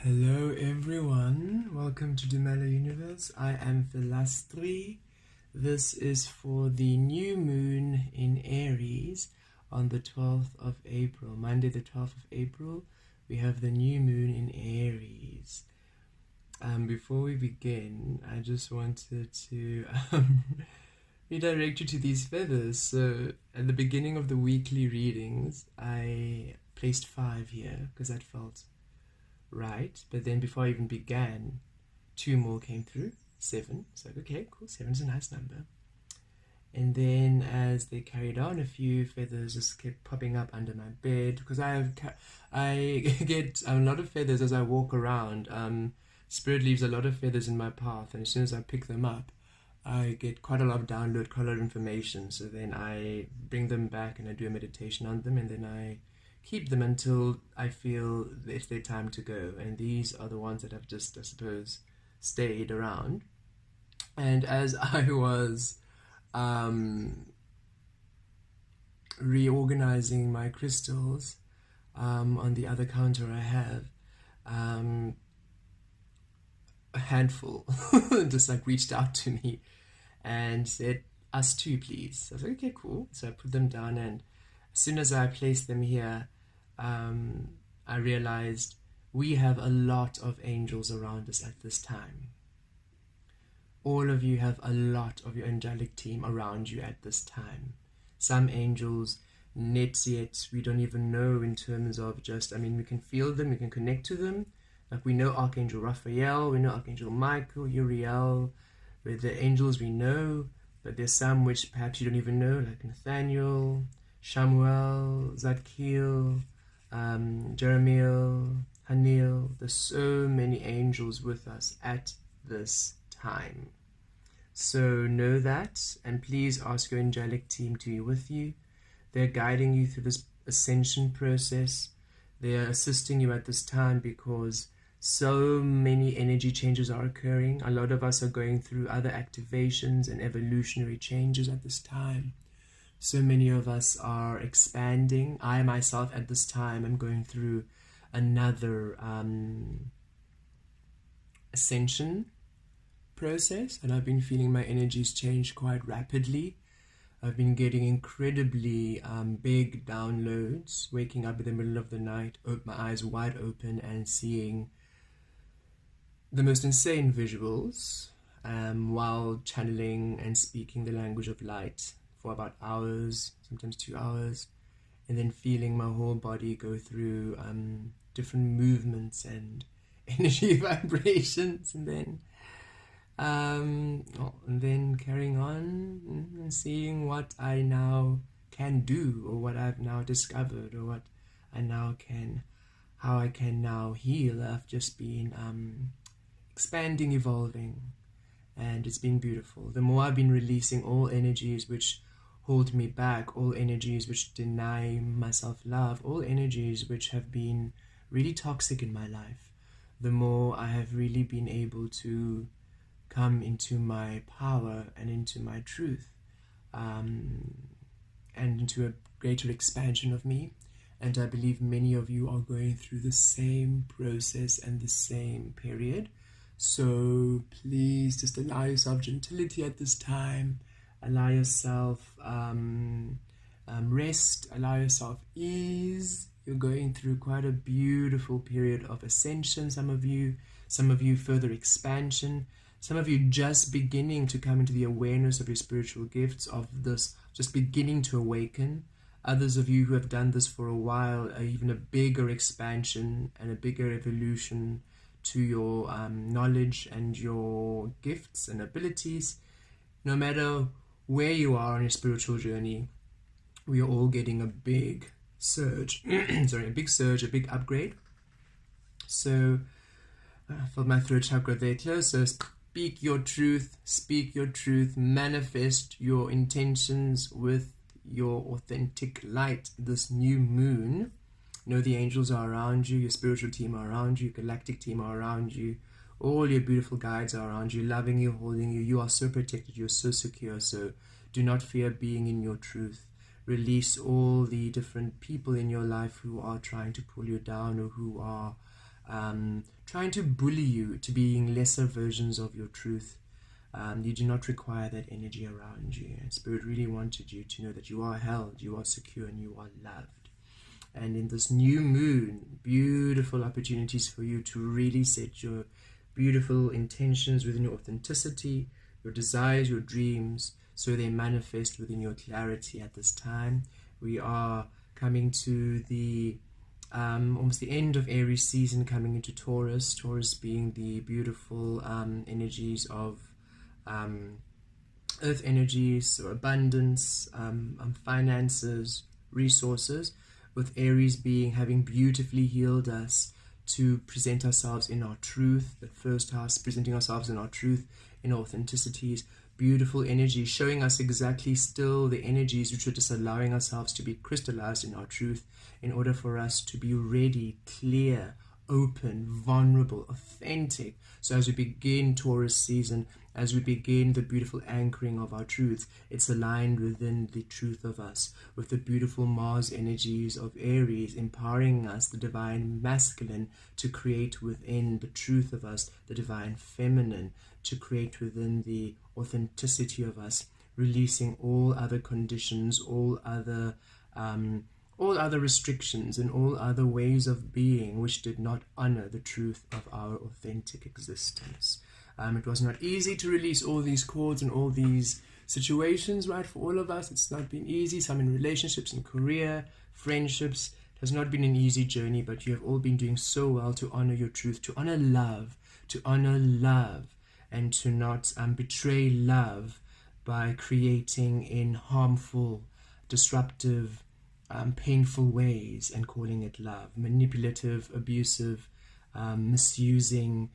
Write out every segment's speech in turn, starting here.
Hello everyone, welcome to the Mala Universe. I am Vel Astri. This is for the new moon in Aries on the 12th of April. Monday the 12th of April, we have the new moon in Aries. Before we begin, I just wanted to redirect you to these feathers. So at the beginning of the weekly readings, I placed 5 here because that felt right, but then before I even began, 2 more came through, 7. So okay, cool, 7 is a nice number. And then as they carried on, a few feathers just kept popping up under my bed because I get a lot of feathers as I walk around. Spirit leaves a lot of feathers in my path, and as soon as I pick them up, I get quite a lot of download, quite a lot of information. So then I bring them back and I do a meditation on them, and then I keep them until I feel it's their time to go. And these are the ones that have just, I suppose, stayed around. And as I was reorganizing my crystals on the other counter, I have a handful just like reached out to me and said, "Us too, please." I was like, okay, cool. So I put them down, and as soon as I placed them here, I realized we have a lot of angels around us at this time. All of you have a lot of your angelic team around you at this time. Some angels, net yet, we don't even know in terms of just, we can feel them, we can connect to them. Like we know Archangel Raphael, we know Archangel Michael, Uriel, with the angels we know, but there's some which perhaps you don't even know, like Nathaniel, Shamuel, Zadkiel, Jeremiel, Haniel. There's so many angels with us at this time. So know that, and please ask your angelic team to be with you. They're guiding you through this ascension process. They're assisting you at this time because so many energy changes are occurring. A lot of us are going through other activations and evolutionary changes at this time. So many of us are expanding. I myself at this time am going through another ascension process, and I've been feeling my energies change quite rapidly. I've been getting incredibly big downloads, waking up in the middle of the night, my eyes wide open, and seeing the most insane visuals while channeling and speaking the language of light for about hours, sometimes 2 hours, and then feeling my whole body go through different movements and energy vibrations, and then carrying on and seeing what I now can do, or what I've now discovered, or what I now can, how I can now heal. I've just been expanding, evolving, and it's been beautiful. The more I've been releasing all energies which hold me back, all energies which deny myself love, all energies which have been really toxic in my life, the more I have really been able to come into my power and into my truth, and into a greater expansion of me. And I believe many of you are going through the same process and the same period. So please just allow yourself gentility at this time. Allow yourself rest. Allow yourself ease. You're going through quite a beautiful period of ascension. Some of you further expansion. Some of you just beginning to come into the awareness of your spiritual gifts, of this, just beginning to awaken. Others of you who have done this for a while are even a bigger expansion and a bigger evolution to your knowledge and your gifts and abilities. No matter where you are on your spiritual journey, we are all getting a big surge. A big upgrade. So I felt my throat chakra there close. So speak your truth, manifest your intentions with your authentic light. This new moon, know the angels are around you, your spiritual team are around you, galactic team are around you, all your beautiful guides are around you, loving you, holding you. You are so protected, you're so secure. So do not fear being in your truth. Release all the different people in your life who are trying to pull you down, or who are trying to bully you to being lesser versions of your truth. You do not require that energy around you. And Spirit really wanted you to know that you are held, you are secure, and you are loved. And in this new moon, beautiful opportunities for you to really set your beautiful intentions within your authenticity, your desires, your dreams, so they manifest within your clarity at this time. We are coming to the almost the end of Aries season, coming into Taurus. Taurus being the beautiful energies of earth energies, so abundance, finances, resources, with Aries being having beautifully healed us to present ourselves in our truth. The first house, presenting ourselves in our truth, in our authenticities, beautiful energy, showing us exactly still the energies which are just allowing ourselves to be crystallized in our truth in order for us to be ready, clear, open, vulnerable, authentic. So as we begin Taurus season, as we begin the beautiful anchoring of our truths, it's aligned within the truth of us, with the beautiful Mars energies of Aries, empowering us, the divine masculine, to create within the truth of us, the divine feminine, to create within the authenticity of us, releasing all other conditions, all other restrictions, and all other ways of being which did not honor the truth of our authentic existence. It was not easy to release all these cords and all these situations, right? For all of us, it's not been easy. Some in relationships, in career, friendships. It has not been an easy journey, but you have all been doing so well to honor your truth, to honor love, and to not betray love by creating in harmful, disruptive, painful ways and calling it love. Manipulative, abusive, misusing,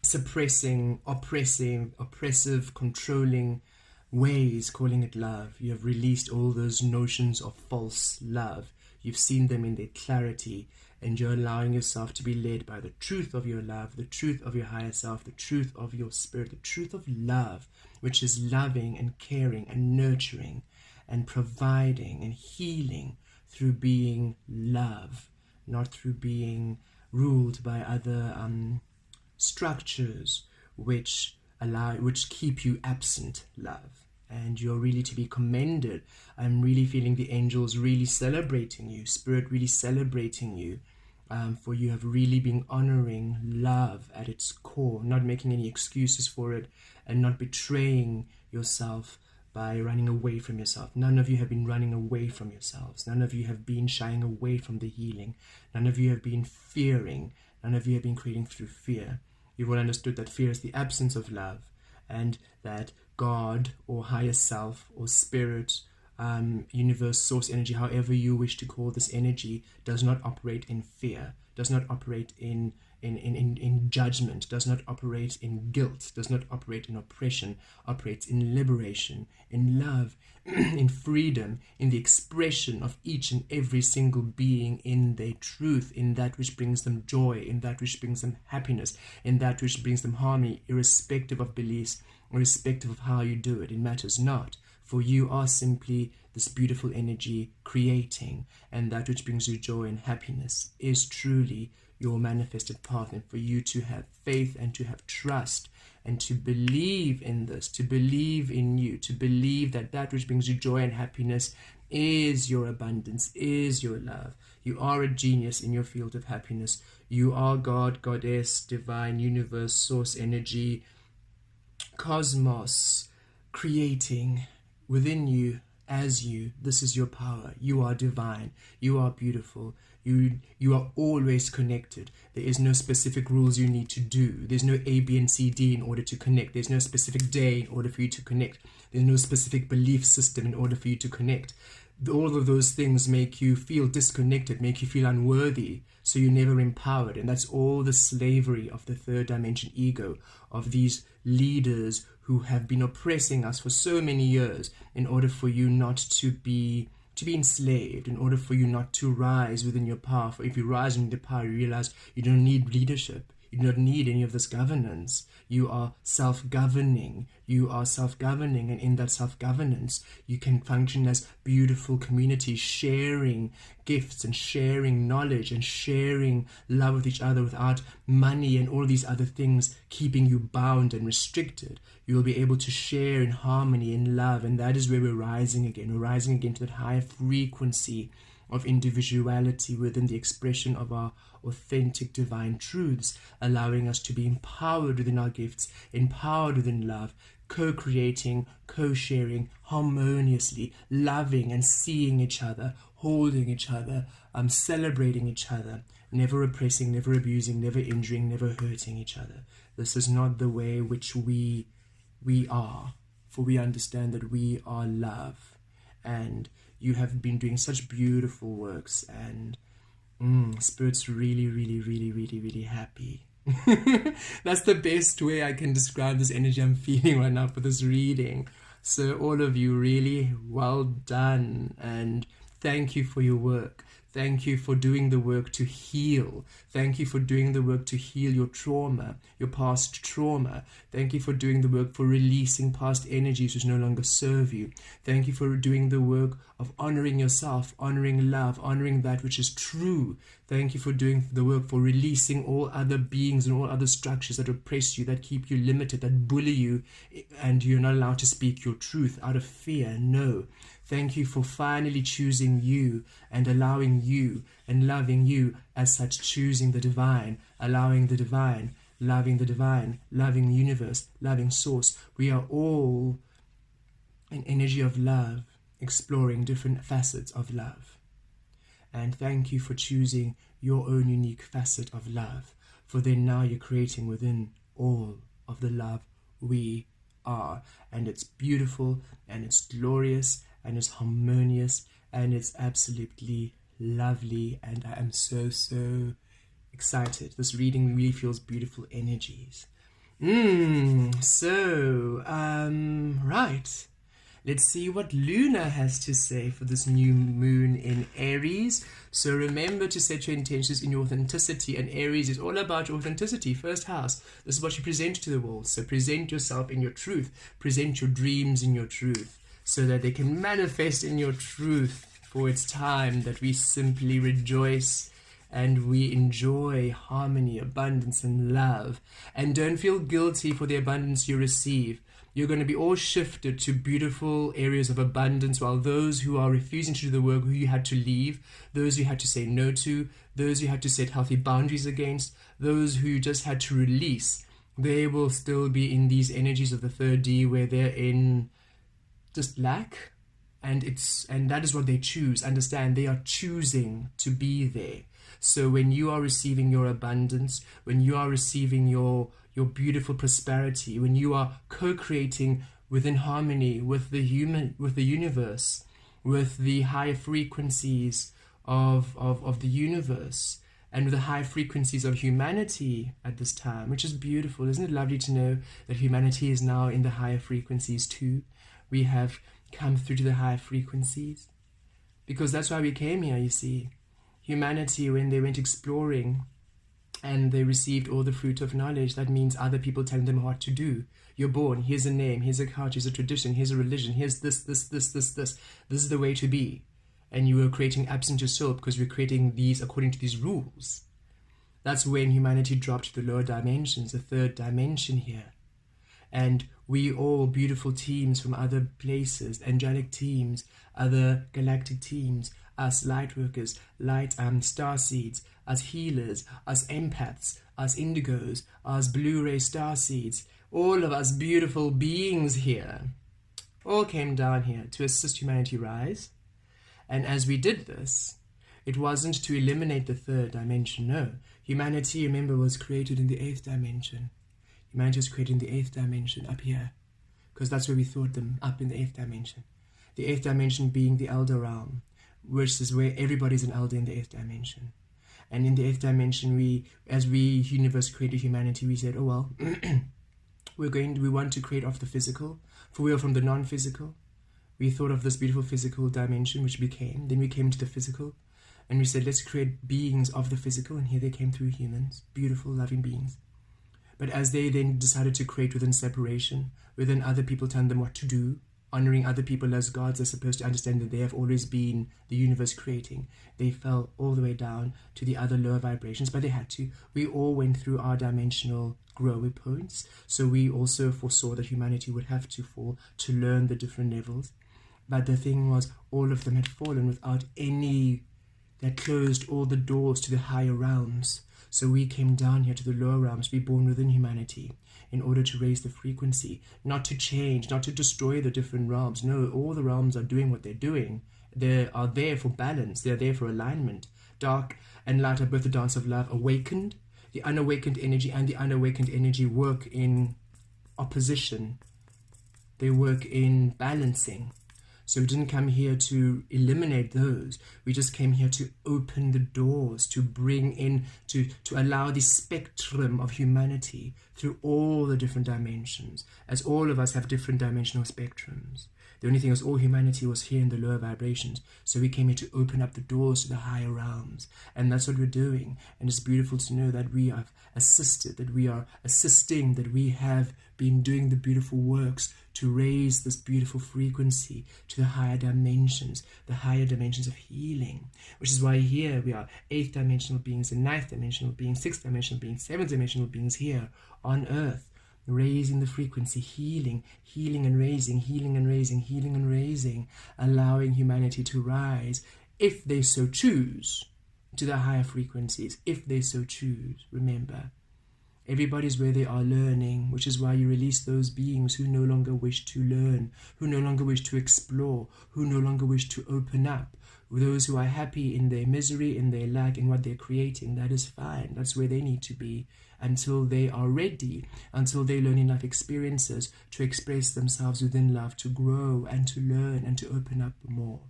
suppressing, oppressive, controlling ways, calling it love. You have released all those notions of false love. You've seen them in their clarity, and you're allowing yourself to be led by the truth of your love, the truth of your higher self, the truth of your spirit, the truth of love, which is loving and caring and nurturing and providing and healing through being love, not through being ruled by other structures which keep you absent love. And you're really to be commended. I'm really feeling the angels really celebrating you, Spirit really celebrating you, for you have really been honoring love at its core, not making any excuses for it, and not betraying yourself by running away from yourself. None of you have been running away from yourselves. None of you have been shying away from the healing. None of you have been fearing. None of you have been creating through fear. You've all understood that fear is the absence of love, and that God or higher self or spirit, universe, source energy, however you wish to call this energy, does not operate in fear, does not operate in judgment, does not operate in guilt, does not operate in oppression, operates in liberation, in love, in freedom, in the expression of each and every single being in their truth, in that which brings them joy, in that which brings them happiness, in that which brings them harmony, irrespective of beliefs, irrespective of how you do it. It matters not, for you are simply this beautiful energy creating, and that which brings you joy and happiness is truly your manifested path. And for you to have faith and to have trust and to believe in this, to believe in you, to believe that that which brings you joy and happiness is your abundance, is your love. You are a genius in your field of happiness. You are God, Goddess, divine, universe, source energy, cosmos, creating within you, as you. This is your power. You are divine. You are beautiful. You are always connected. There is no specific rules you need to do. There's no A, B, and C, D in order to connect. There's no specific day in order for you to connect. There's no specific belief system in order for you to connect. All of those things make you feel disconnected, make you feel unworthy, so you're never empowered. And that's all the slavery of the third dimension ego, of these leaders who have been oppressing us for so many years in order for you not to be enslaved, in order for you not to rise within your power. For if you rise in the power, you realize you don't need leadership. You do not need any of this governance. You are self-governing. You are self-governing, and in that self-governance, you can function as beautiful communities, sharing gifts and sharing knowledge and sharing love with each other without money and all these other things keeping you bound and restricted. You will be able to share in harmony, in love, and that is where we're rising again. We're rising again to that higher frequency of individuality within the expression of our authentic divine truths, allowing us to be empowered within our gifts, empowered within love, co-creating, co-sharing harmoniously, loving and seeing each other, holding each other, celebrating each other, never oppressing, never abusing, never injuring, never hurting each other. This is not the way which we are, for we understand that we are love, and you have been doing such beautiful works, and Spirit's really, really, really, really, really happy. That's the best way I can describe this energy I'm feeling right now for this reading. So all of you, really well done, and thank you for your work. Thank you for doing the work to heal. Thank you for doing the work to heal your trauma, your past trauma. Thank you for doing the work for releasing past energies which no longer serve you. Thank you for doing the work of honoring yourself, honoring love, honoring that which is true. Thank you for doing the work for releasing all other beings and all other structures that oppress you, that keep you limited, that bully you, and you're not allowed to speak your truth out of fear. No. Thank you for finally choosing you and allowing you and loving you as such, choosing the divine, allowing the divine, loving the universe, loving source. We are all an energy of love, exploring different facets of love. And thank you for choosing your own unique facet of love, for then now you're creating within all of the love we are. And it's beautiful, and it's glorious, and it's harmonious, and it's absolutely lovely, and I am so excited. This reading really feels beautiful energies. Right. Let's see what Luna has to say for this new moon in Aries. So remember to set your intentions in your authenticity, and Aries is all about your authenticity, first house. This is what you present to the world. So present yourself in your truth. Present your dreams in your truth, so that they can manifest in your truth. For it's time that we simply rejoice and we enjoy harmony, abundance, and love. And don't feel guilty for the abundance you receive. You're going to be all shifted to beautiful areas of abundance, while those who are refusing to do the work, who you had to leave, those you had to say no to, those you had to set healthy boundaries against, those who you just had to release, they will still be in these energies of the third D, where they're in just lack, and that is what they choose. Understand, they are choosing to be there. So when you are receiving your abundance, when you are receiving your beautiful prosperity, when you are co-creating within harmony with the universe, with the higher frequencies of the universe, and with the high frequencies of humanity at this time, which is beautiful. Isn't it lovely to know that humanity is now in the higher frequencies too? We have come through to the higher frequencies, because that's why we came here, you see. Humanity, when they went exploring and they received all the fruit of knowledge, that means other people telling them what to do. You're born, here's a name, here's a culture, here's a tradition, here's a religion, here's this. This is the way to be. And you were creating absent yourself, because we're creating these according to these rules. That's when humanity dropped to the lower dimensions, the third dimension here. And we all beautiful teams from other places, angelic teams, other galactic teams, us light workers, star seeds, us healers, us empaths, us indigos, us blue-ray star seeds, all of us beautiful beings here, all came down here to assist humanity rise. And as we did this, it wasn't to eliminate the third dimension, no. Humanity, remember, was created in the 8th dimension. Humanity was created in the 8th dimension, up here, because that's where we thought them, up in the 8th dimension. The 8th dimension being the elder realm, which is where everybody's an elder in the 8th dimension. And in the 8th dimension, as we universe created humanity, we said, oh well, we want to create off the physical, for we are from the non-physical. We thought of this beautiful physical dimension, which became, then we came to the physical, And we said, let's create beings of the physical, and here they came through humans, beautiful, loving beings. But as they then decided to create within separation, within other people telling them what to do, honoring other people as gods, as supposed to understand that they have always been the universe creating, they fell all the way down to the other lower vibrations, but they had to. We all went through our dimensional growing points, so we also foresaw that humanity would have to fall to learn the different levels. But the thing was, all of them had fallen without any, that closed all the doors to the higher realms. So we came down here to the lower realms, be born within humanity, in order to raise the frequency, not to change, not to destroy the different realms. No, all the realms are doing what they're doing. They are there for balance. They're there for alignment. Dark and light are both the dance of love. Awakened, the unawakened energy and the unawakened energy work in opposition. They work in balancing. So we didn't come here to eliminate those. We just came here to open the doors, to bring in, to allow the spectrum of humanity through all the different dimensions, as all of us have different dimensional spectrums. The only thing is, all humanity was here in the lower vibrations. So we came here to open up the doors to the higher realms. And that's what we're doing. And it's beautiful to know that we have assisted, that we are assisting, that we have been doing the beautiful works to raise this beautiful frequency to the higher dimensions of healing. Which is why here we are 8th dimensional beings and 9th dimensional beings, 6th dimensional beings, 7th dimensional beings here on earth. Raising the frequency, healing and raising, healing and raising, healing and raising, allowing humanity to rise, if they so choose, to the higher frequencies, if they so choose. Remember, everybody's where they are learning, which is why you release those beings who no longer wish to learn, who no longer wish to explore, who no longer wish to open up. Those who are happy in their misery, in their lack, in what they're creating, that is fine. That's where they need to be until they are ready, until they learn enough experiences to express themselves within love, to grow and to learn and to open up more.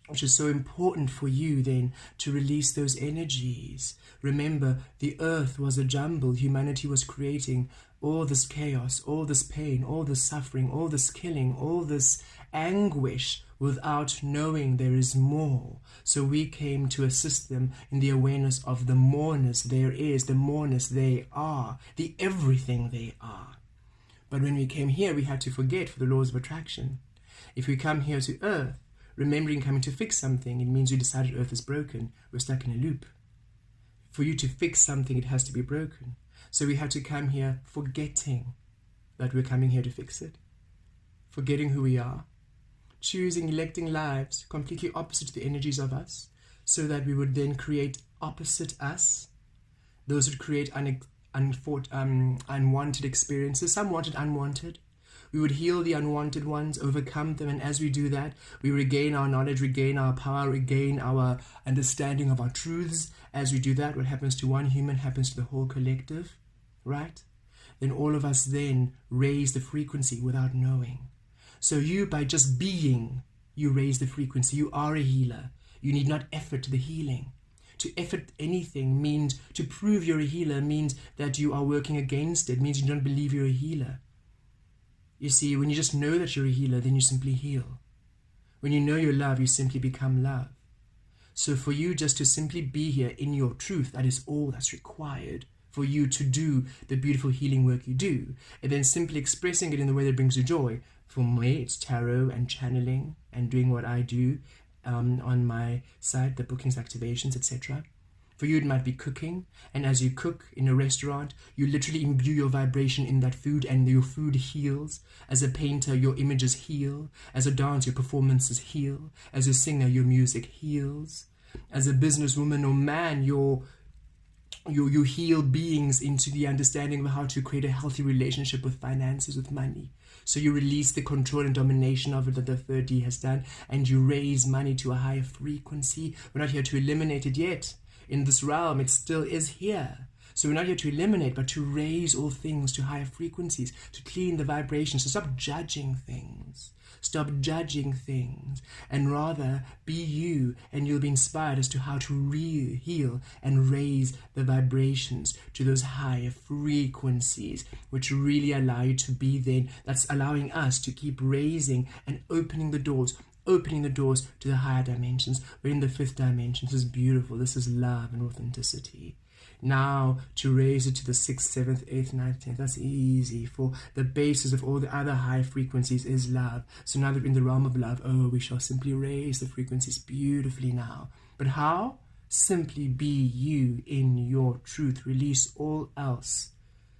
Which is so important for you then to release those energies. Remember, the earth was a jumble. Humanity was creating all this chaos, all this pain, all this suffering, all this killing, all this anguish without knowing there is more. So we came to assist them in the awareness of the moreness there is, the moreness they are, the everything they are. But when we came here, we had to forget for the laws of attraction. If we come here to earth, remembering coming to fix something, it means you decided earth is broken. We're stuck in a loop. For you to fix something, it has to be broken. So we had to come here forgetting that we're coming here to fix it. Forgetting who we are. Choosing, electing lives completely opposite to the energies of us, so that we would then create opposite us. Those would create unwanted experiences. Some wanted unwanted. We would heal the unwanted ones, overcome them, and as we do that, we regain our knowledge, regain our power, regain our understanding of our truths. As we do that, what happens to one human happens to the whole collective, right? Then all of us then raise the frequency without knowing. So you, by just being, you raise the frequency. You are a healer. You need not effort to the healing. To effort anything means, to prove you're a healer means that you are working against it, means you don't believe you're a healer. You see, when you just know that you're a healer, then you simply heal. When you know your love, you simply become love. So for you just to simply be here in your truth, that is all that's required for you to do the beautiful healing work you do. And then simply expressing it in the way that brings you joy. For me, it's tarot and channeling and doing what I do on my site, the bookings, activations, etc. For you, it might be cooking, and as you cook in a restaurant, you literally imbue your vibration in that food, and your food heals. As a painter, your images heal. As a dancer, your performances heal. As a singer, your music heals. As a businesswoman or man, you heal beings into the understanding of how to create a healthy relationship with finances, with money. So you release the control and domination of it that the 3D has done, and you raise money to a higher frequency. We're not here to eliminate it yet. In this realm, it still is here. So we're not here to eliminate, but to raise all things to higher frequencies, to clean the vibrations. So stop judging things. Stop judging things, and rather be you, and you'll be inspired as to how to heal and raise the vibrations to those higher frequencies, which really allow you to be then. That's allowing us to keep raising and opening the doors opening the doors to the higher dimensions. We're in the 5th dimension. This is beautiful. This is love and authenticity. Now to raise it to the 6th, 7th, 8th, 9th, 10th, that's easy. For the basis of all the other high frequencies is love. So now that we're in the realm of love, we shall simply raise the frequencies beautifully now. But how? Simply be you in your truth. Release all else.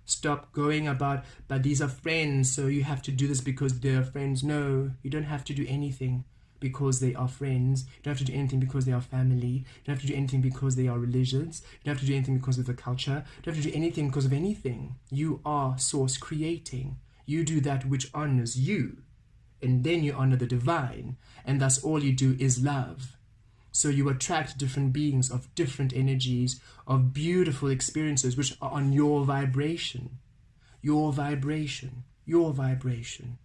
Stop going about, but these are friends, so you have to do this because they're friends. No, you don't have to do anything because they are friends. You don't have to do anything because they are family. You don't have to do anything because they are religions. You don't have to do anything because of the culture. You don't have to do anything because of anything. You are source creating. You do that which honors you, and then you honor the divine, and thus all you do is love. So you attract different beings of different energies, of beautiful experiences which are on your vibration. Your vibration. Your vibration.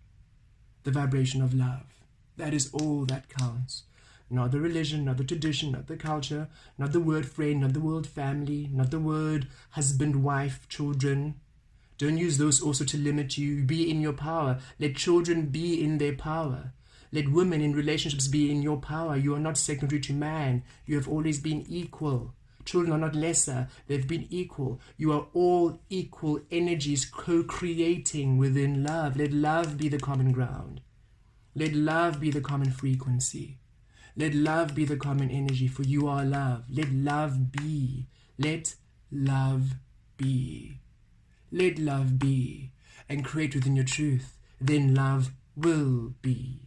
The vibration of love. That is all that counts. Not the religion, not the tradition, not the culture, not the word friend, not the word family, not the word husband, wife, children. Don't use those also to limit you. Be in your power. Let children be in their power. Let women in relationships be in your power. You are not secondary to man. You have always been equal. Children are not lesser. They've been equal. You are all equal energies co-creating within love. Let love be the common ground. Let love be the common frequency. Let love be the common energy, for you are love. Let love be. Let love be. Let love be. And create within your truth. Then love will be.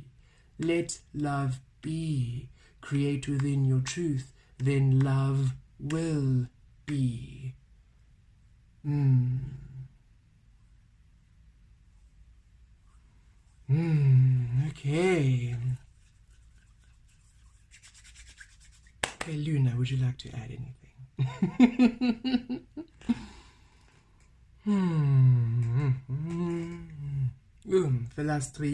Let love be. Create within your truth. Then love will be. Okay. Hey, Luna, would you like to add anything? Vel Astri,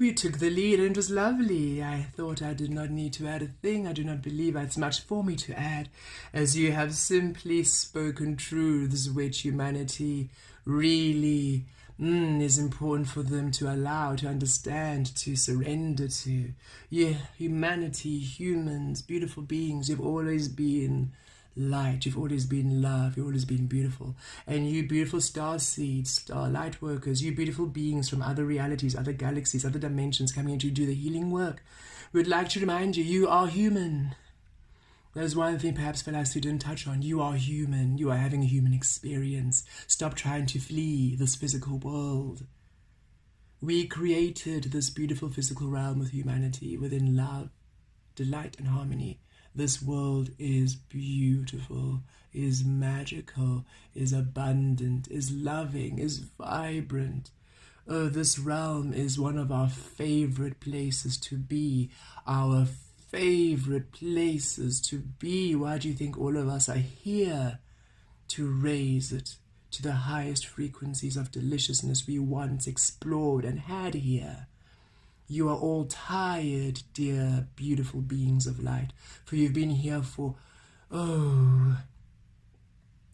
you took the lead and it was lovely. I thought I did not need to add a thing. I do not believe it's much for me to add, as you have simply spoken truths which humanity really is important for them to allow, to understand, to surrender to. Yeah, humanity, humans, beautiful beings, you've always been light, you've always been love, you've always been beautiful. And you beautiful star seeds, star light workers, you beautiful beings from other realities, other galaxies, other dimensions coming in to do the healing work, we'd like to remind you, you are human. There's one thing perhaps Vel Astri didn't touch on. You are human. You are having a human experience. Stop trying to flee this physical world. We created this beautiful physical realm of humanity within love, delight, and harmony. This world is beautiful, is magical, is abundant, is loving, is vibrant. Oh, this realm is one of our favorite places to be, our favorite places to be. Why do you think all of us are here? To raise it to the highest frequencies of deliciousness we once explored and had here. You are all tired, dear, beautiful beings of light, for you've been here for,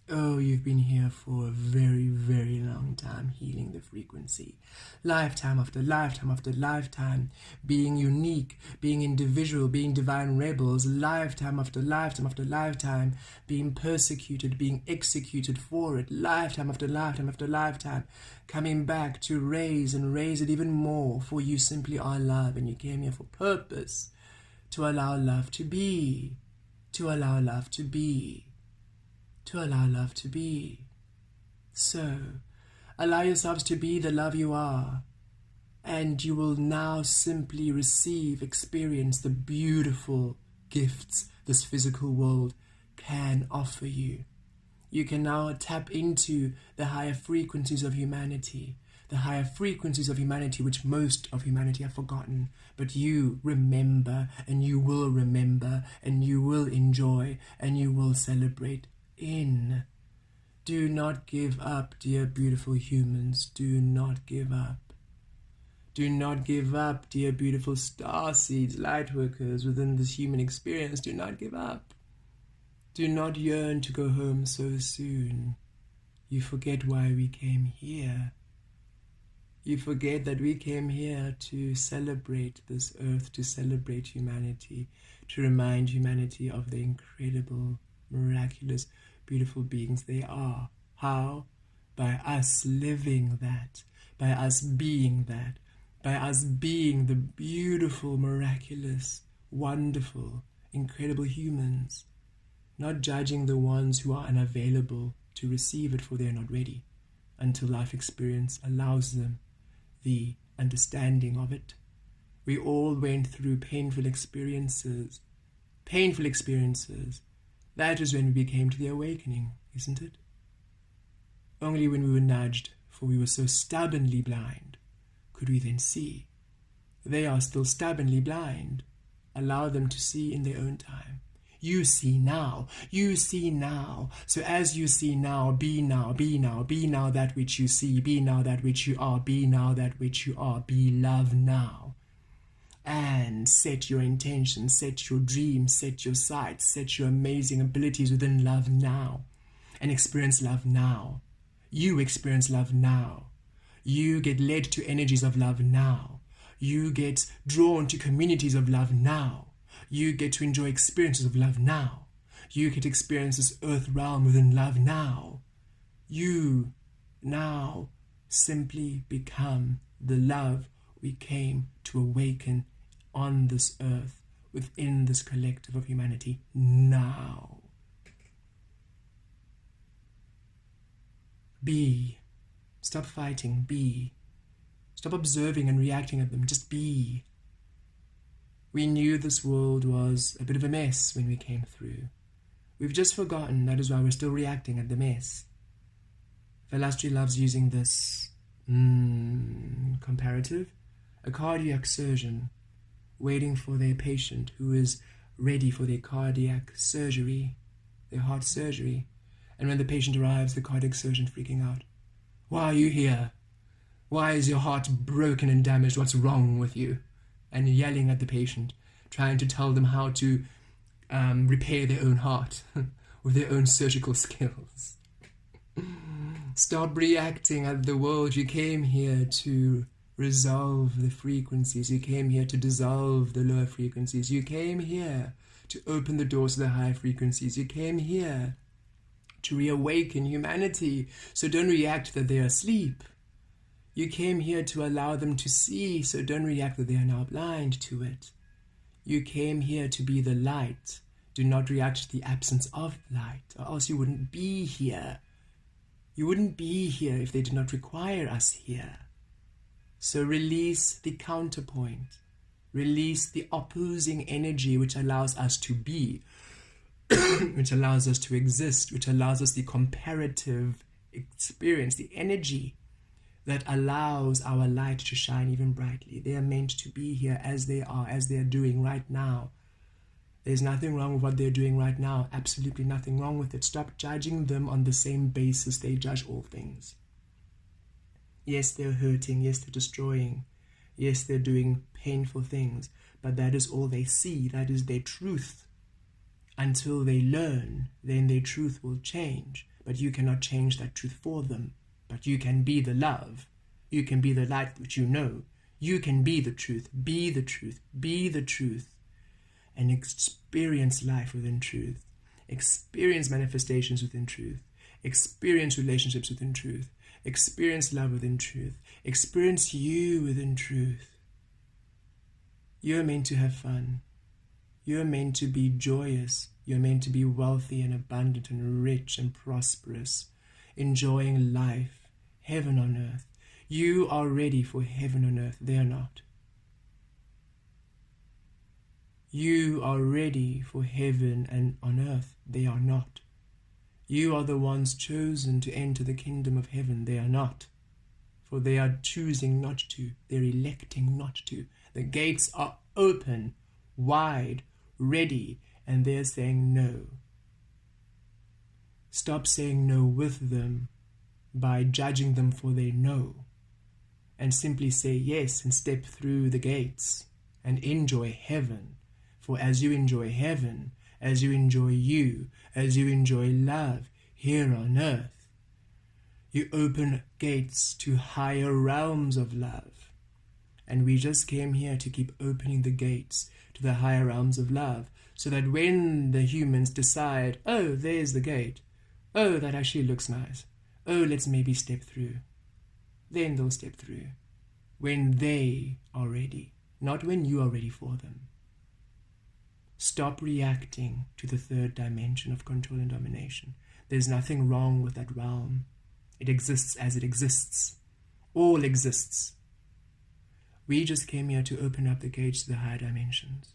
you've been here for a very, very long time, healing the frequency. Lifetime after lifetime after lifetime, being unique, being individual, being divine rebels, lifetime after lifetime after lifetime, being persecuted, being executed for it, lifetime after lifetime after lifetime, coming back to raise and raise it even more, for you simply are love, and you came here for purpose, to allow love to be, to allow love to be, to allow love to be. So, allow yourselves to be the love you are, and you will now simply receive, experience the beautiful gifts this physical world can offer you. You can now tap into the higher frequencies of humanity, the higher frequencies of humanity which most of humanity have forgotten, but you remember, and you will remember, and you will enjoy, and you will celebrate in. Do not give up, dear beautiful humans. Do not give up. Do not give up, dear beautiful star seeds, light workers within this human experience. Do not give up. Do not yearn to go home so soon. You forget why we came here. You forget that we came here to celebrate this earth, to celebrate humanity, to remind humanity of the incredible, miraculous, beautiful beings they are. How? By us living that, by us being that, by us being the beautiful, miraculous, wonderful, incredible humans, not judging the ones who are unavailable to receive it, for they are not ready until life experience allows them the understanding of it. We all went through painful experiences. Painful experiences. That is when we became to the awakening, isn't it? Only when we were nudged, for we were so stubbornly blind, could we then see. They are still stubbornly blind. Allow them to see in their own time. You see now. You see now. So as you see now, be now, be now, be now that which you see, be now that which you are, be now that which you are, be love now. And set your intentions, set your dreams, set your sights, set your amazing abilities within love now. And experience love now. You experience love now. You get led to energies of love now. You get drawn to communities of love now. You get to enjoy experiences of love now. You get to experience this earth realm within love now. You now simply become the love we came to awaken on this earth, within this collective of humanity now. Be. Stop fighting. Be. Stop observing and reacting at them. Just be. We knew this world was a bit of a mess when we came through. We've just forgotten. That is why we're still reacting at the mess. Vel Astri loves using this comparative. A cardiac surgeon waiting for their patient who is ready for their cardiac surgery, their heart surgery. And when the patient arrives, the cardiac surgeon freaking out. Why are you here? Why is your heart broken and damaged? What's wrong with you? And yelling at the patient, trying to tell them how to repair their own heart with their own surgical skills. Stop reacting at the world. You came here to resolve the frequencies. You came here to dissolve the lower frequencies. You came here to open the doors to the higher frequencies. You came here to reawaken humanity. So don't react that they're asleep. You came here to allow them to see, so don't react that they are now blind to it. You came here to be the light. Do not react to the absence of light, or else you wouldn't be here. You wouldn't be here if they did not require us here. So release the counterpoint. Release the opposing energy which allows us to be, which allows us to exist, which allows us the comparative experience, the energy that allows our light to shine even brightly. They are meant to be here as they are, as they are doing right now. There's nothing wrong with what they're doing right now. Absolutely nothing wrong with it. Stop judging them on the same basis they judge all things. Yes, they're hurting. Yes, they're destroying. Yes, they're doing painful things. But that is all they see. That is their truth. Until they learn, then their truth will change. But you cannot change that truth for them. But you can be the love. You can be the light which you know. You can be the truth. Be the truth. Be the truth. And experience life within truth. Experience manifestations within truth. Experience relationships within truth. Experience love within truth. Experience you within truth. You're meant to have fun. You're meant to be joyous. You're meant to be wealthy and abundant and rich and prosperous. Enjoying life, heaven on earth. You are ready for heaven on earth. They are not. You are ready for heaven and on earth. They are not. You are the ones chosen to enter the kingdom of heaven. They are not. For they are choosing not to. They're electing not to. The gates are open, wide, ready, and they're saying no. Stop saying no with them by judging them for their no, and simply say yes and step through the gates and enjoy heaven. For as you enjoy heaven, as you enjoy you, as you enjoy love here on earth, You open gates to higher realms of love. And we just came here to keep opening the gates to the higher realms of love, so that when the humans decide, oh, there's the gate, oh, that actually looks nice, oh, let's maybe step through, then they'll step through when they are ready, not when you are ready for them. Stop reacting to the third dimension of control and domination. There's nothing wrong with that realm. It exists as it exists. All exists. We just came here to open up the gates to the higher dimensions.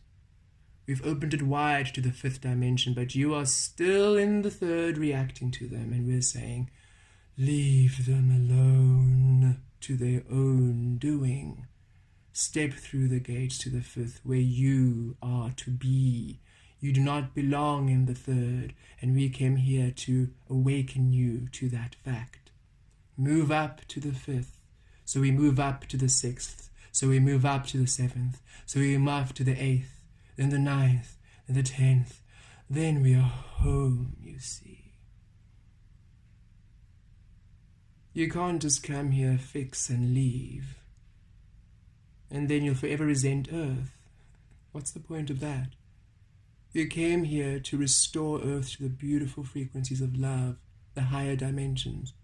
We've opened it wide to the fifth dimension, but you are still in the third reacting to them, and we're saying, leave them alone to their own doing. Step through the gates to the fifth, where you are to be. You do not belong in the third, and we came here to awaken you to that fact. Move up to the fifth, so we move up to the sixth, so we move up to the seventh, so we move up to the eighth, then the ninth, then the 10th. Then we are home, you see. You can't just come here, fix and leave, and then you'll forever resent Earth. What's the point of that? You came here to restore Earth to the beautiful frequencies of love, the higher dimensions.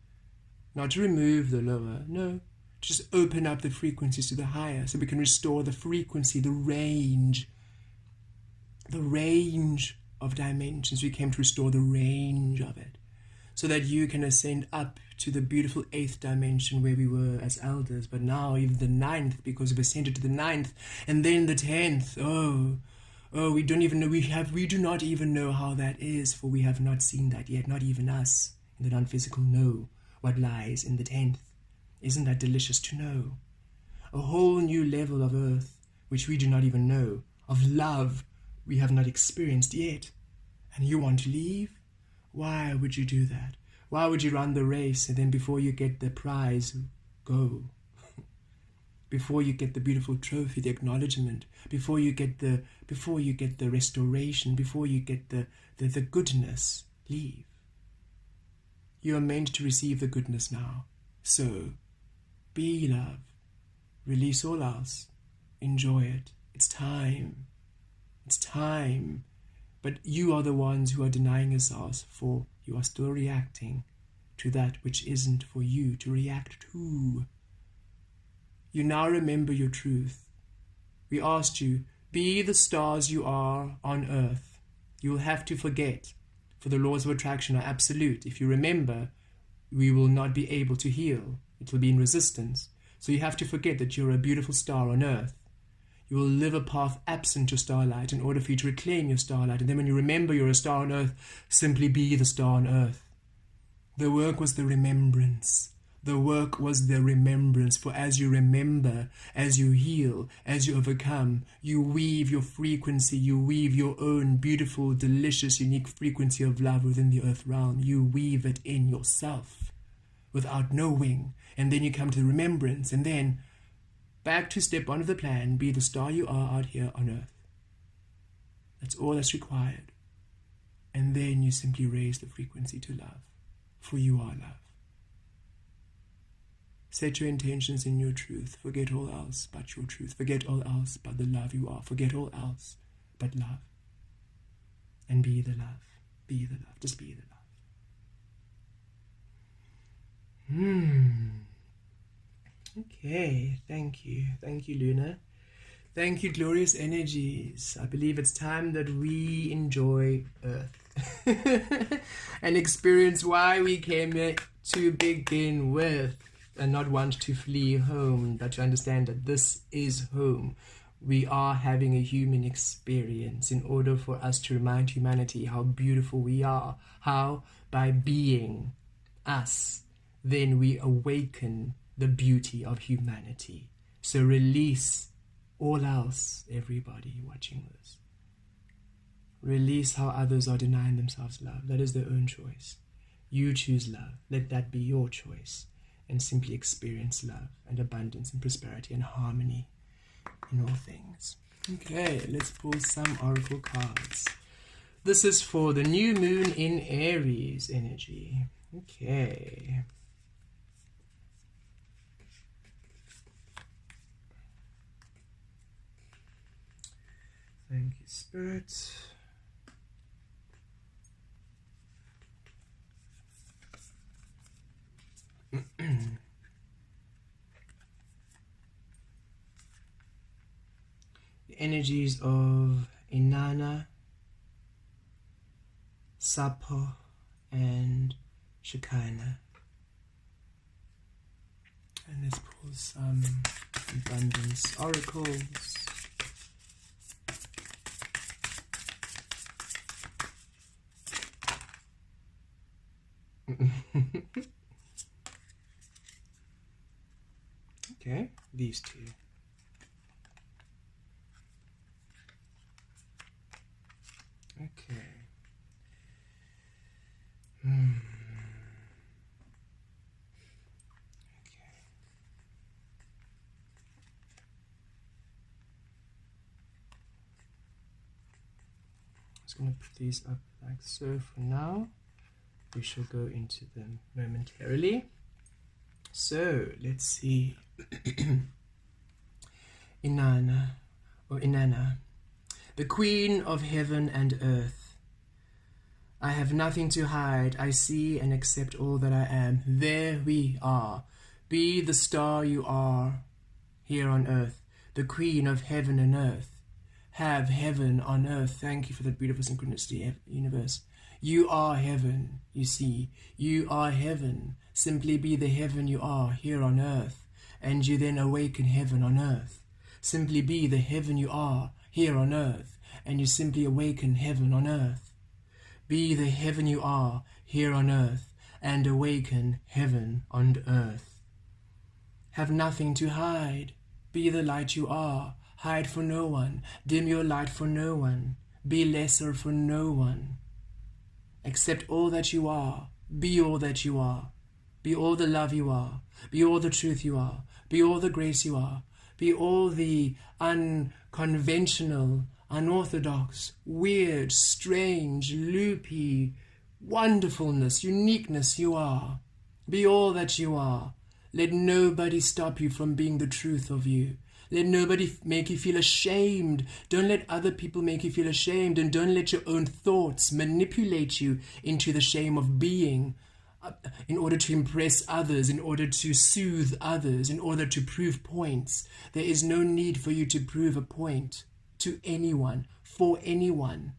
Not to remove the lower, no. Just open up the frequencies to the higher, so we can restore the frequency, the range of dimensions. We came to restore the range of it, so that you can ascend up to the beautiful 8th dimension where we were as elders, but now even the 9th, because we've ascended to the 9th, and then the 10th. Oh, we don't even know, we do not even know how that is, for we have not seen that yet, not even us in the non-physical know what lies in the 10th. Isn't that delicious to know? A whole new level of earth, which we do not even know, of love we have not experienced yet. And you want to leave? Why would you do that? Why would you run the race and then before you get the prize, go? Before you get the beautiful trophy, the acknowledgement, before you get the restoration, before you get the goodness, leave. You are meant to receive the goodness now. So, be love. Release all else. Enjoy it. It's time. It's time. But you are the ones who are denying yourselves, for you are still reacting to that which isn't for you to react to. You now remember your truth. We asked you, be the stars you are on earth. You will have to forget, for the laws of attraction are absolute. If you remember, we will not be able to heal. It will be in resistance. So you have to forget that you're a beautiful star on earth. You will live a path absent your starlight in order for you to reclaim your starlight. And then when you remember you're a star on earth, simply be the star on earth. The work was the remembrance. The work was the remembrance. For as you remember, as you heal, as you overcome, you weave your frequency, you weave your own beautiful, delicious, unique frequency of love within the earth realm. You weave it in yourself without knowing. And then you come to the remembrance, and then back to step one of the plan, be the star you are out here on earth. That's all that's required. And then you simply raise the frequency to love, for you are love. Set your intentions in your truth. Forget all else but your truth. Forget all else but the love you are. Forget all else but love. And be the love. Be the love. Just be the love. Okay, thank you. Thank you, Luna. Thank you, glorious energies. I believe it's time that we enjoy Earth and experience why we came here to begin with, and not want to flee home, but to understand that this is home. We are having a human experience in order for us to remind humanity how beautiful we are. How? By being us. Then we awaken the beauty of humanity. So release all else, everybody watching this. Release how others are denying themselves love. That is their own choice. You choose love. Let that be your choice. And simply experience love and abundance and prosperity and harmony in all things. Okay, let's pull some oracle cards. This is for the new moon in Aries energy. Okay. Thank you, Spirit. The energies of Inanna, Sapo, and Shekinah. And let's pull some abundance oracles. Okay, these two. Okay. Just going to put these up like so for now. We shall go into them momentarily. So let's see. Inanna, or Inanna, the Queen of heaven and earth. I have nothing to hide. I see and accept all that I am. There we are. Be the star you are here on earth, the Queen of heaven and earth. Have heaven on earth. Thank you for that beautiful synchronicity, universe. You are heaven, you see. You are heaven. Simply be the heaven you are here on earth, and you then awaken heaven on earth. Simply be the heaven you are here on earth, and you simply awaken heaven on earth. Be the heaven you are here on earth, and awaken heaven on earth. Have nothing to hide. Be the light you are. Hide for no one. Dim your light for no one. Be lesser for no one. Accept all that you are. Be all that you are. Be all the love you are. Be all the truth you are. Be all the grace you are. Be all the unconventional, unorthodox, weird, strange, loopy, wonderfulness, uniqueness you are. Be all that you are. Let nobody stop you from being the truth of you. Let nobody make you feel ashamed. Don't let other people make you feel ashamed, and don't let your own thoughts manipulate you into the shame of being, in order to impress others, in order to soothe others, in order to prove points. There is no need for you to prove a point to anyone, for anyone.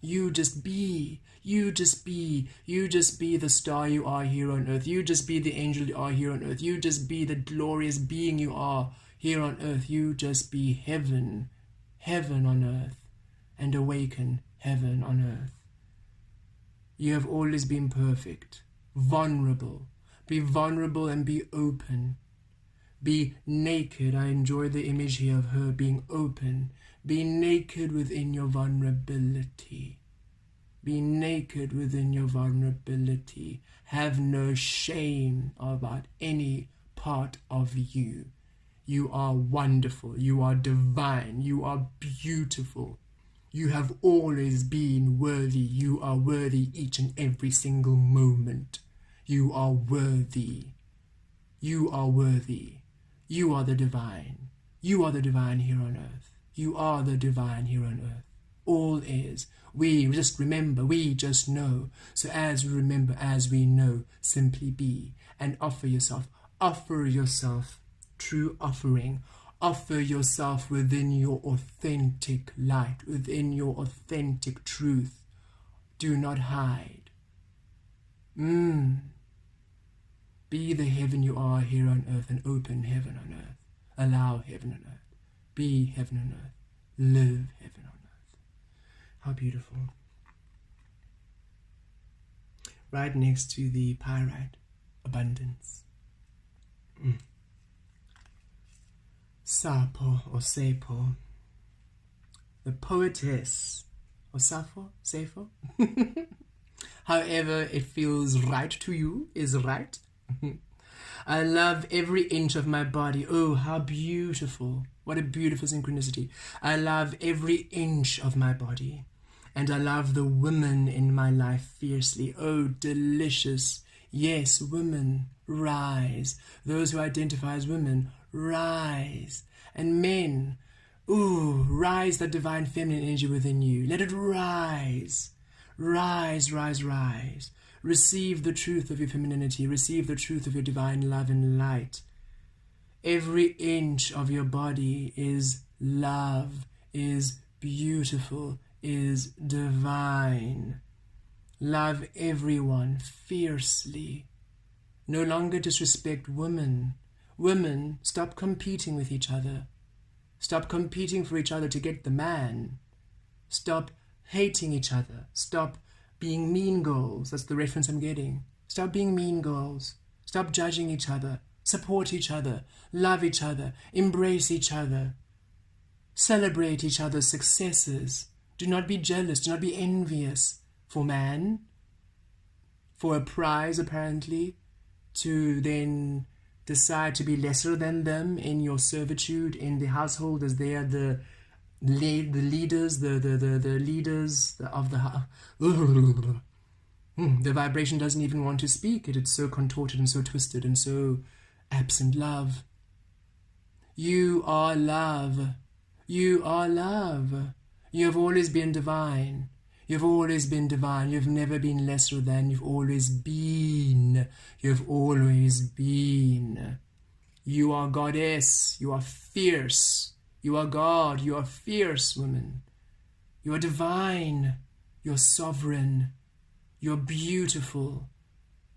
You just be. You just be. You just be the star you are here on earth. You just be the angel you are here on earth. You just be the glorious being you are here on earth. You just be heaven, heaven on earth, and awaken heaven on earth. You have always been perfect, vulnerable. Be vulnerable and be open. Be naked. I enjoy the image here of her being open. Be naked within your vulnerability. Be naked within your vulnerability. Have no shame about any part of you. You are wonderful. You are divine. You are beautiful. You have always been worthy. You are worthy each and every single moment. You are worthy. You are worthy. You are the divine. You are the divine here on earth. You are the divine here on earth. All is. We just remember, we just know. So as we remember, as we know, simply be and offer yourself. Offer yourself. True offering. Offer yourself within your authentic light, within your authentic truth. Do not hide. Be the heaven you are here on earth, and open heaven on earth. Allow heaven on earth. Be heaven on earth. Live heaven on earth. How beautiful. Right next to the pyrite, abundance. Sapo or Sapo, the poetess, or Sappho, however it feels right to you is right. I love every inch of my body. Oh, how beautiful. What a beautiful synchronicity. I love every inch of my body. And I love the women in my life fiercely. Oh, delicious. Yes, women, rise. Those who identify as women, rise. And men, Ooh, rise that divine feminine energy within you. Let it rise. Rise, rise, rise. Receive the truth of your femininity. Receive the truth of your divine love and light. Every inch of your body is love, is beautiful, is divine. Love everyone fiercely. No longer disrespect women. Women, stop competing with each other. Stop competing for each other to get the man. Stop hating each other. Stop being mean girls. That's the reference I'm getting. Stop being mean girls. Stop judging each other. Support each other. Love each other. Embrace each other. Celebrate each other's successes. Do not be jealous. Do not be envious. For man, for a prize apparently, to then decide to be lesser than them in your servitude in the household, as they are the leaders, the leaders of the house. The vibration doesn't even want to speak. It's so contorted and so twisted and so absent love. You are love. You are love. You have always been divine. You've always been divine. You've never been lesser than. You've always been. You've always been. You are goddess. You are fierce. You are God. You are fierce, woman. You are divine. You're sovereign. You're beautiful.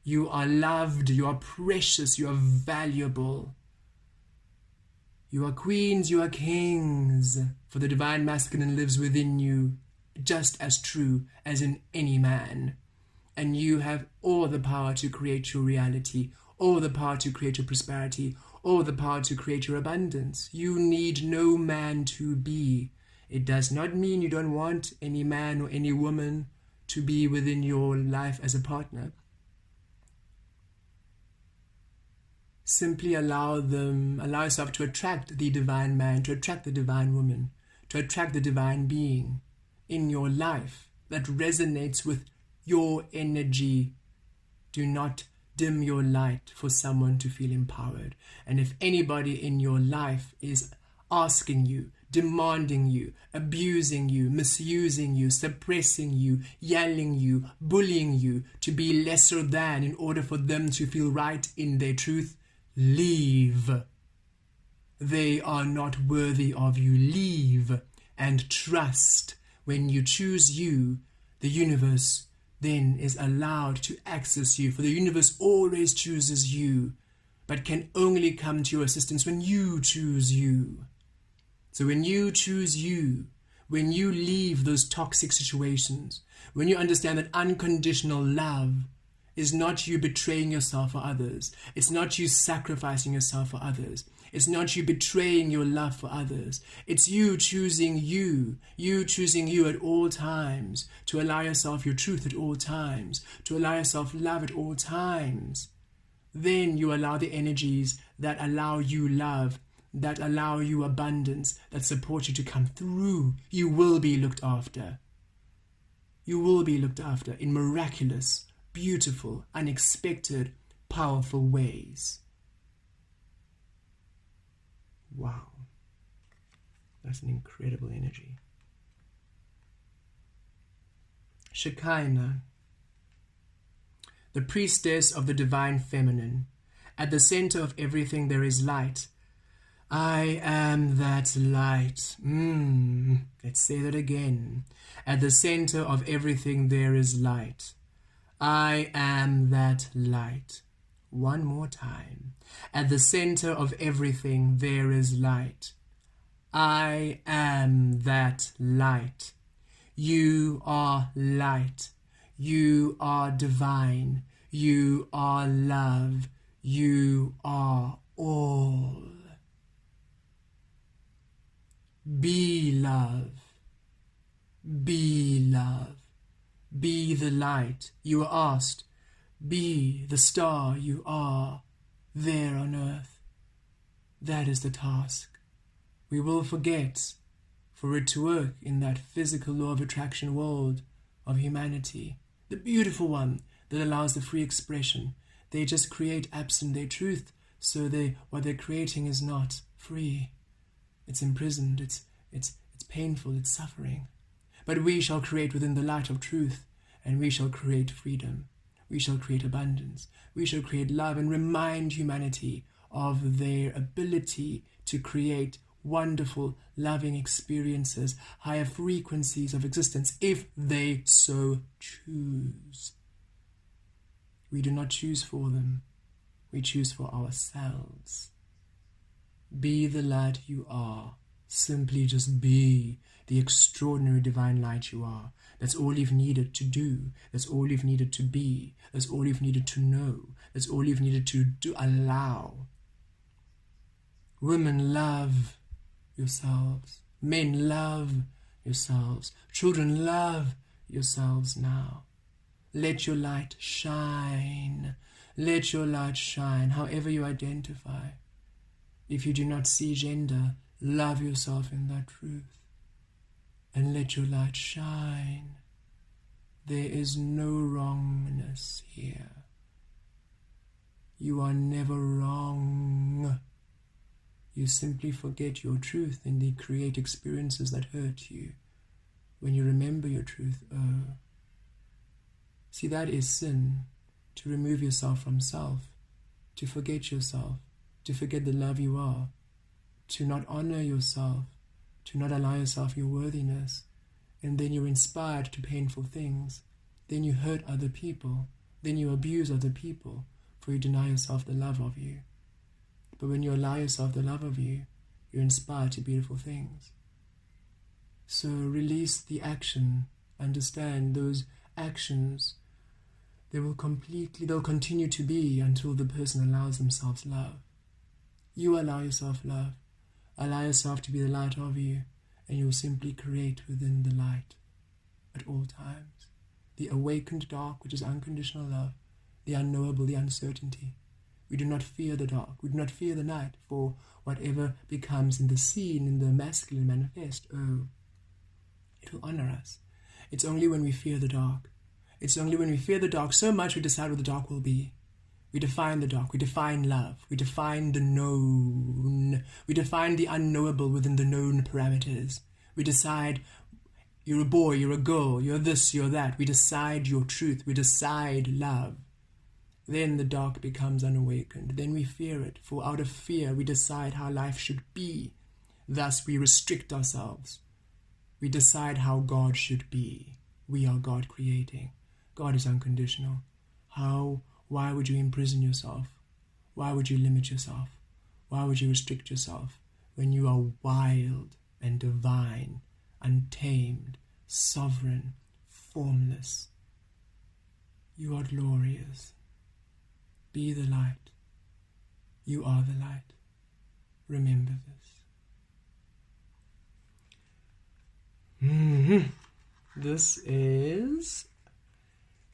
You are loved. You are precious. You are valuable. You are queens. You are kings. For the divine masculine lives within you, just as true as in any man. And you have all the power to create your reality, all the power to create your prosperity, all the power to create your abundance. You need no man to be. It does not mean you don't want any man or any woman to be within your life as a partner. Simply allow yourself to attract the divine man, to attract the divine woman, to attract the divine being in your life that resonates with your energy. Do not dim your light for someone to feel empowered. And if anybody in your life is asking you, demanding you, abusing you, misusing you, suppressing you, yelling you, bullying you to be lesser than in order for them to feel right in their truth, leave. They are not worthy of you. Leave and trust. When you choose you, the universe then is allowed to access you. For the universe always chooses you, but can only come to your assistance when you choose you. So when you choose you, when you leave those toxic situations, when you understand that unconditional love is not you betraying yourself for others, it's not you sacrificing yourself for others, it's not you betraying your love for others. It's you choosing you choosing you at all times, to allow yourself your truth at all times, to allow yourself love at all times. Then you allow the energies that allow you love, that allow you abundance, that support you to come through. You will be looked after. You will be looked after in miraculous, beautiful, unexpected, powerful ways. Wow, that's an incredible energy. Shekinah, the priestess of the divine feminine. At the center of everything there is light. I am that light. Let's say that again. At the center of everything there is light. I am that light. One more time. At the center of everything there is light. I am that light. You are light. You are divine. You are love. You are all. Be love. Be love. Be the light you were asked. Be the star you are there on earth. That is the task. We will forget for it to work in that physical law of attraction world of humanity, the beautiful one that allows the free expression. They just create absent their truth, so what they're creating is not free. It's imprisoned, It's painful, it's suffering. But we shall create within the light of truth, and we shall create freedom. We shall create abundance. We shall create love and remind humanity of their ability to create wonderful, loving experiences, higher frequencies of existence, if they so choose. We do not choose for them. We choose for ourselves. Be the light you are. Simply just be the extraordinary divine light you are. That's all you've needed to do. That's all you've needed to be. That's all you've needed to know. That's all you've needed to allow. Women, love yourselves. Men, love yourselves. Children, love yourselves now. Let your light shine. Let your light shine, however you identify. If you do not see gender, love yourself in that truth. And let your light shine. There is no wrongness here. You are never wrong. You simply forget your truth and they create experiences that hurt you. When you remember your truth, see, that is sin. To remove yourself from self, to forget yourself, to forget the love you are, to not honor yourself, to not allow yourself your worthiness, and then you're inspired to painful things. Then you hurt other people. Then you abuse other people, for you deny yourself the love of you. But when you allow yourself the love of you, you're inspired to beautiful things. So release the action. Understand those actions, they'll continue to be until the person allows themselves love. You allow yourself love. Allow yourself to be the light of you, and you'll simply create within the light at all times. The awakened dark, which is unconditional love, the unknowable, the uncertainty. We do not fear the dark. We do not fear the night, for whatever becomes in the seen, in the masculine manifest, it will honor us. It's only when we fear the dark. It's only when we fear the dark so much we decide what the dark will be. We define the dark. We define love. We define the known. We define the unknowable within the known parameters. We decide you're a boy, you're a girl, you're this, you're that. We decide your truth. We decide love. Then the dark becomes unawakened. Then we fear it. For out of fear, we decide how life should be. Thus, we restrict ourselves. We decide how God should be. We are God creating. God is unconditional. Why would you imprison yourself? Why would you limit yourself? Why would you restrict yourself when you are wild and divine, untamed, sovereign, formless? You are glorious. Be the light. You are the light. Remember this. This is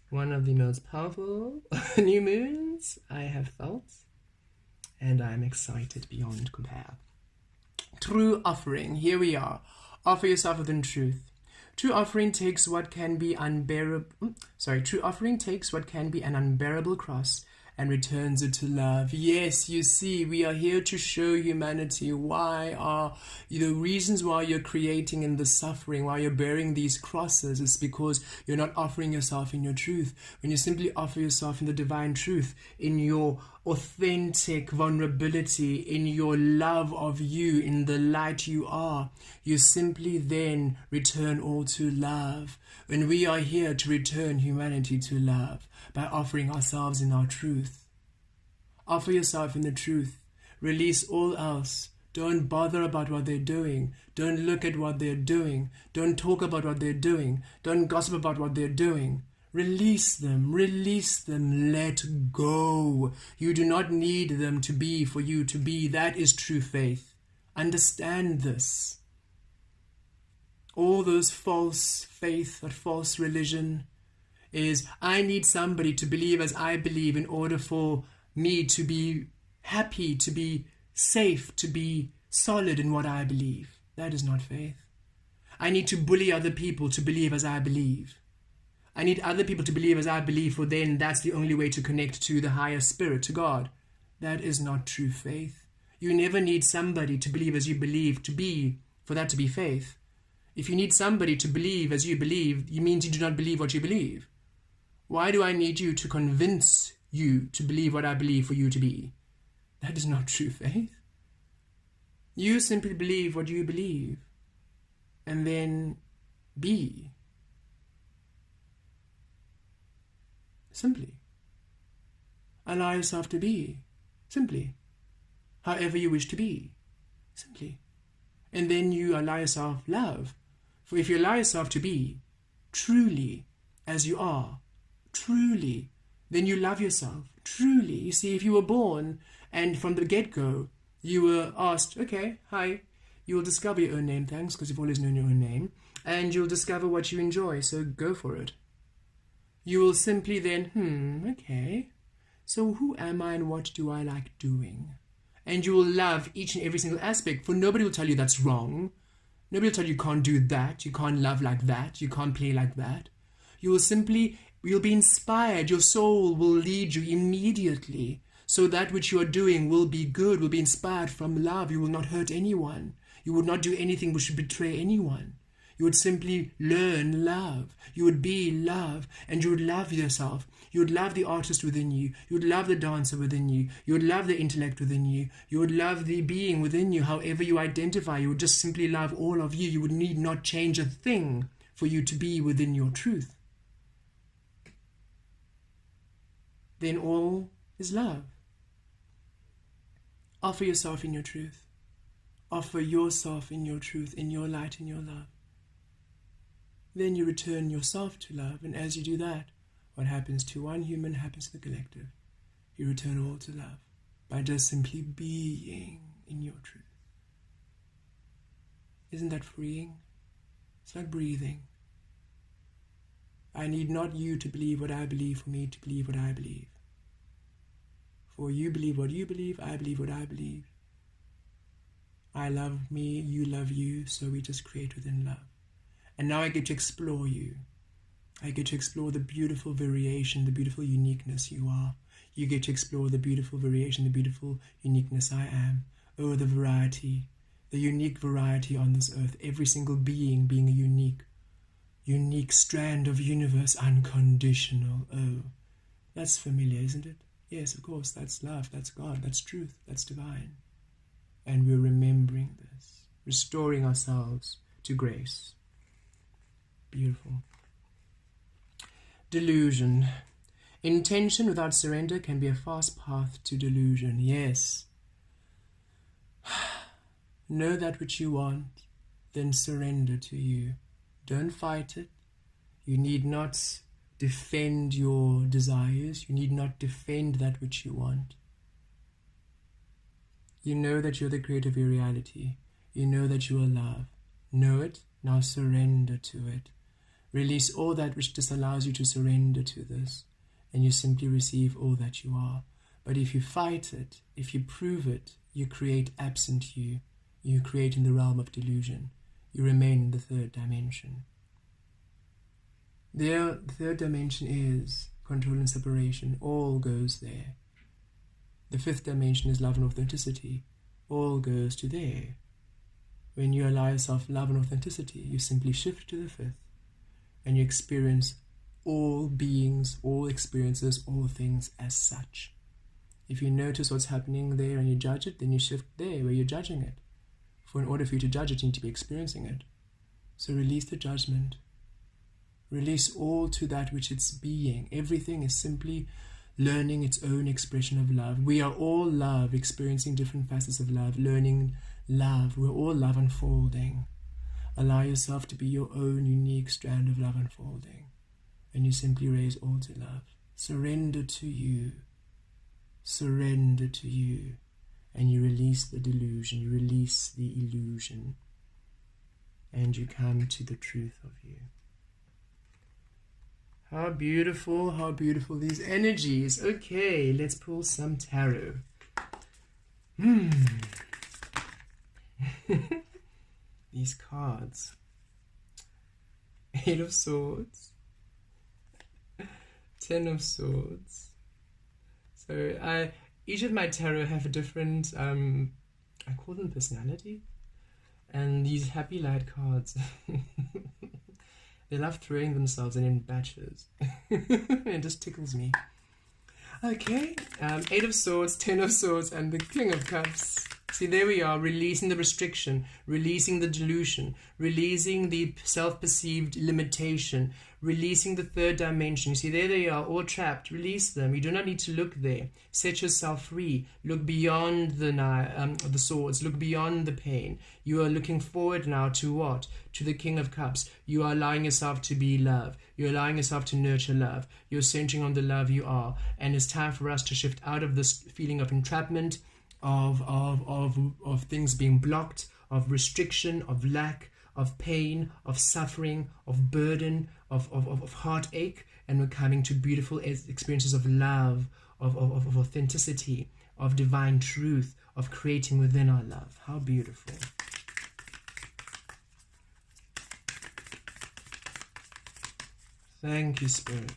one of the most powerful new moons I have felt, and I am excited beyond compare. True offering. Here we are. Offer yourself within truth. True offering takes what can be True offering takes what can be an unbearable cross and returns it to love. Yes, you see, we are here to show humanity why are the reasons why you're creating in the suffering, why you're bearing these crosses, is because you're not offering yourself in your truth. When you simply offer yourself in the divine truth, in your authentic vulnerability, in your love of you, in the light you are, you simply then return all to love. When we are here to return humanity to love by offering ourselves in our truth. Offer yourself in the truth. Release all else. Don't bother about what they're doing. Don't look at what they're doing. Don't talk about what they're doing. Don't gossip about what they're doing. Release them. Release them. Let go. You do not need them to be for you to be. That is true faith. Understand this. All those false faith, that false religion is, I need somebody to believe as I believe in order for me to be happy, to be safe, to be solid in what I believe. That is not faith. I need to bully other people to believe as I believe. I need other people to believe as I believe, for then that's the only way to connect to the higher spirit, to God. That is not true faith. You never need somebody to believe as you believe to be for that to be faith. If you need somebody to believe as you believe, it means you do not believe what you believe. Why do I need you to convince you to believe what I believe for you to be? That is not true faith. You simply believe what you believe, and then be. Simply. Allow yourself to be. Simply. However you wish to be. Simply. And then you allow yourself love. For if you allow yourself to be truly as you are, truly, then you love yourself. Truly. You see, if you were born and from the get-go you were asked, okay, hi, you will discover your own name, thanks, because you've always known your own name, and you'll discover what you enjoy, so go for it. You will simply then, okay, so who am I and what do I like doing? And you will love each and every single aspect, for nobody will tell you that's wrong. Nobody will tell you can't do that, you can't love like that, you can't play like that. You'll be inspired, your soul will lead you immediately. So that which you are doing will be good, will be inspired from love. You will not hurt anyone. You would not do anything which would betray anyone. You would simply learn love. You would be love, and you would love yourself. You would love the artist within you. You would love the dancer within you. You would love the intellect within you. You would love the being within you. However you identify, you would just simply love all of you. You would need not change a thing for you to be within your truth. Then all is love. Offer yourself in your truth. Offer yourself in your truth, in your light, in your love. Then you return yourself to love, and as you do that, what happens to one human happens to the collective. You return all to love by just simply being in your truth. Isn't that freeing? It's like breathing. I need not you to believe what I believe for me to believe what I believe. For you believe what you believe, I believe what I believe. I love me, you love you, so we just create within love. And now I get to explore you. I get to explore the beautiful variation, the beautiful uniqueness you are. You get to explore the beautiful variation, the beautiful uniqueness I am. Oh, the variety, the unique variety on this earth. Every single being being a unique strand of universe, unconditional. Oh, that's familiar, isn't it? Yes, of course, that's love, that's God, that's truth, that's divine. And we're remembering this, restoring ourselves to grace. Beautiful. Delusion. Intention without surrender can be a fast path to delusion. Yes. Know that which you want, then surrender to you. Don't fight it. You need not defend your desires. You need not defend that which you want. You know that you're the creator of your reality. You know that you are love. Know it. Now surrender to it. Release all that which disallows you to surrender to this, and you simply receive all that you are. But if you fight it, if you prove it, you create absent you. You create in the realm of delusion. You remain in the third dimension. The third dimension is control and separation. All goes there. The fifth dimension is love and authenticity. All goes to there. When you allow yourself love and authenticity, you simply shift to the fifth, and you experience all beings, all experiences, all things as such. If you notice what's happening there and you judge it, then you shift there where you're judging it. For in order for you to judge it, you need to be experiencing it. So release the judgment. Release all to that which it's being. Everything is simply learning its own expression of love. We are all love, experiencing different facets of love, learning love. We're all love unfolding. Allow yourself to be your own unique strand of love unfolding. And you simply raise all to love. Surrender to you. Surrender to you. And you release the delusion. You release the illusion. And you come to the truth of you. How beautiful these energies. Okay, let's pull some tarot. These cards. 8 of Swords. 10 of Swords. So each of my tarot have a different, I call them personality. And these happy light cards, they love throwing themselves in batches. It just tickles me. Okay, 8 of Swords, 10 of Swords, and the King of Cups. See, there we are, releasing the restriction, releasing the delusion, releasing the self-perceived limitation, releasing the third dimension. You see, there they are, all trapped. Release them. You do not need to look there. Set yourself free. Look beyond the swords. Look beyond the pain. You are looking forward now to what? To the King of Cups. You are allowing yourself to be love. You're allowing yourself to nurture love. You're centering on the love you are. And it's time for us to shift out of this feeling of entrapment, of things being blocked, of restriction, of lack, of pain, of suffering, of burden, of heartache, and we're coming to beautiful experiences of love, of authenticity, of divine truth, of creating within our love. How beautiful. Thank you, Spirit.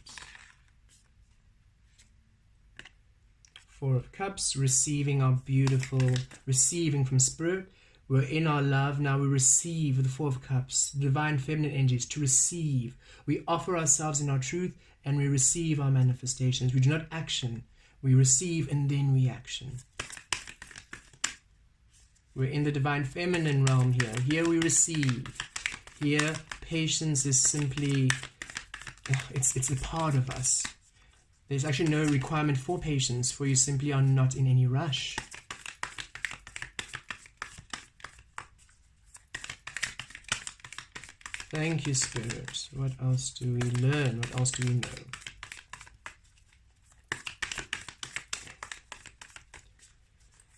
4 of Cups, receiving our beautiful, receiving from Spirit. We're in our love, now we receive the 4 of Cups, divine feminine energies, to receive. We offer ourselves in our truth and we receive our manifestations. We do not action, we receive and then we action. We're in the divine feminine realm here. Here we receive. Here patience is simply, it's a part of us. There's actually no requirement for patience, for you simply are not in any rush. Thank you, Spirit. What else do we learn? What else do we know?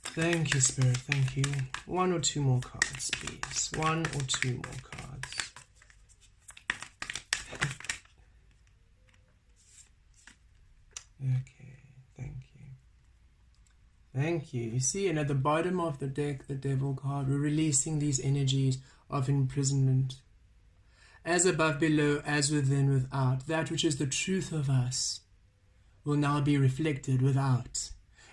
Thank you, Spirit. Thank you. 1 or 2 more cards, please. 1 or 2 more cards. Okay, thank you. Thank you. You see, and at the bottom of the deck, the Devil card, we're releasing these energies of imprisonment. As above, below, as within, without. That which is the truth of us will now be reflected without.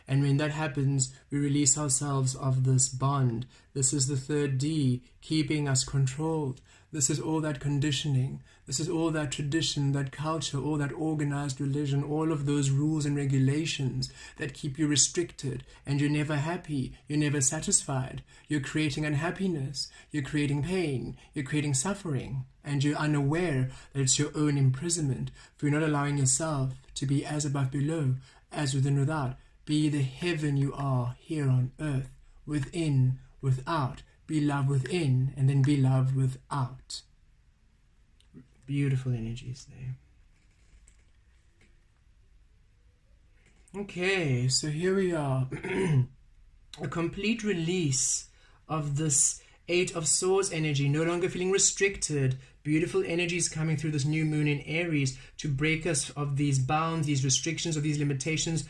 And when that happens, we release ourselves of this bond. This is the 3rd D, keeping us controlled. This is all that conditioning. This is all that tradition, that culture, all that organized religion, all of those rules and regulations that keep you restricted, and you're never happy, you're never satisfied. You're creating unhappiness, you're creating pain, you're creating suffering, and you're unaware that it's your own imprisonment, for you're not allowing yourself to be as above, below, as within, without. Be the heaven you are here on earth, within, without. Be love within, and then be love without. Beautiful energies there. Okay, so here we are. A complete release of this 8 of Swords energy, no longer feeling restricted. Beautiful energies coming through this new moon in Aries to break us of these bounds, these restrictions, of these limitations,